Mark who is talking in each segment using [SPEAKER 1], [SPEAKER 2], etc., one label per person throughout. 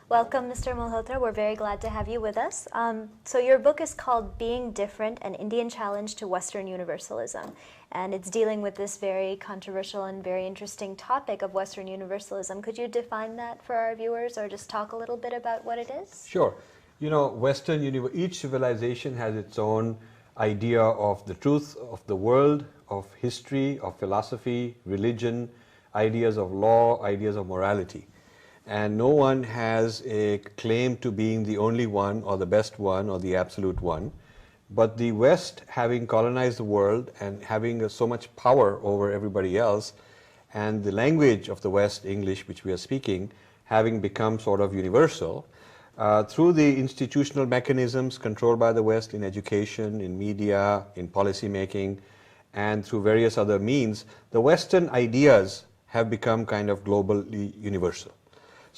[SPEAKER 1] Welcome, Mr. Malhotra. We're very glad to have you with us. So your book is called Being Different, an Indian Challenge to Western Universalism. And it's dealing with this very controversial and very interesting topic of Western Universalism. Could you define that for our viewers or just talk a little bit about what it is?
[SPEAKER 2] Sure. You know, each civilization has its own idea of the truth of the world, of history, of philosophy, religion, ideas of law, ideas of morality. And no one has a claim to being the only one or the best one or the absolute one. But the West, having colonized the world and having so much power over everybody else, and the language of the West, English, which we are speaking, having become sort of universal, through the institutional mechanisms controlled by the West in education, in media, in policy making, and through various other means, the Western ideas have become kind of globally universal.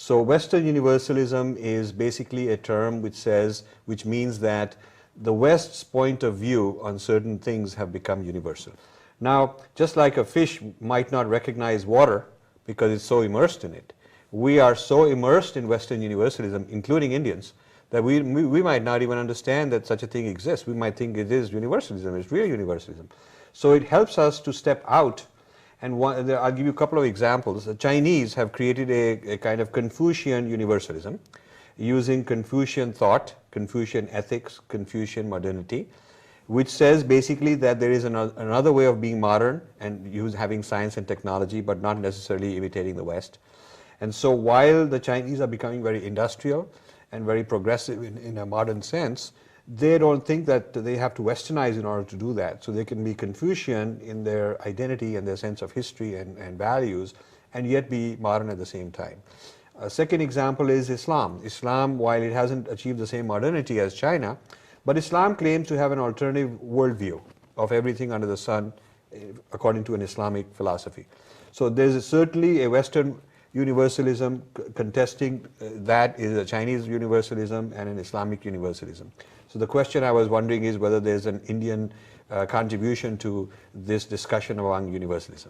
[SPEAKER 2] So Western Universalism is basically a term which means that the West's point of view on certain things have become universal. Now, just like a fish might not recognize water because it's so immersed in it, we are so immersed in Western Universalism, including Indians, that we might not even understand that such a thing exists. We might think it is universalism, it's real universalism. So it helps us to step out. And I'll give you a couple of examples. The Chinese have created a kind of Confucian universalism using Confucian thought, Confucian ethics, Confucian modernity, which says basically that there is another way of being modern and having science and technology, but not necessarily imitating the West. And so while the Chinese are becoming very industrial and very progressive in a modern sense, they don't think that they have to Westernize in order to do that. So they can be Confucian in their identity and their sense of history and values, and yet be modern at the same time. A second example is Islam. Islam, while it hasn't achieved the same modernity as China, but Islam claims to have an alternative worldview of everything under the sun according to an Islamic philosophy. So there's certainly a Western universalism contesting that is a Chinese universalism and an Islamic universalism. So the question I was wondering is whether there's an Indian contribution to this discussion among universalisms.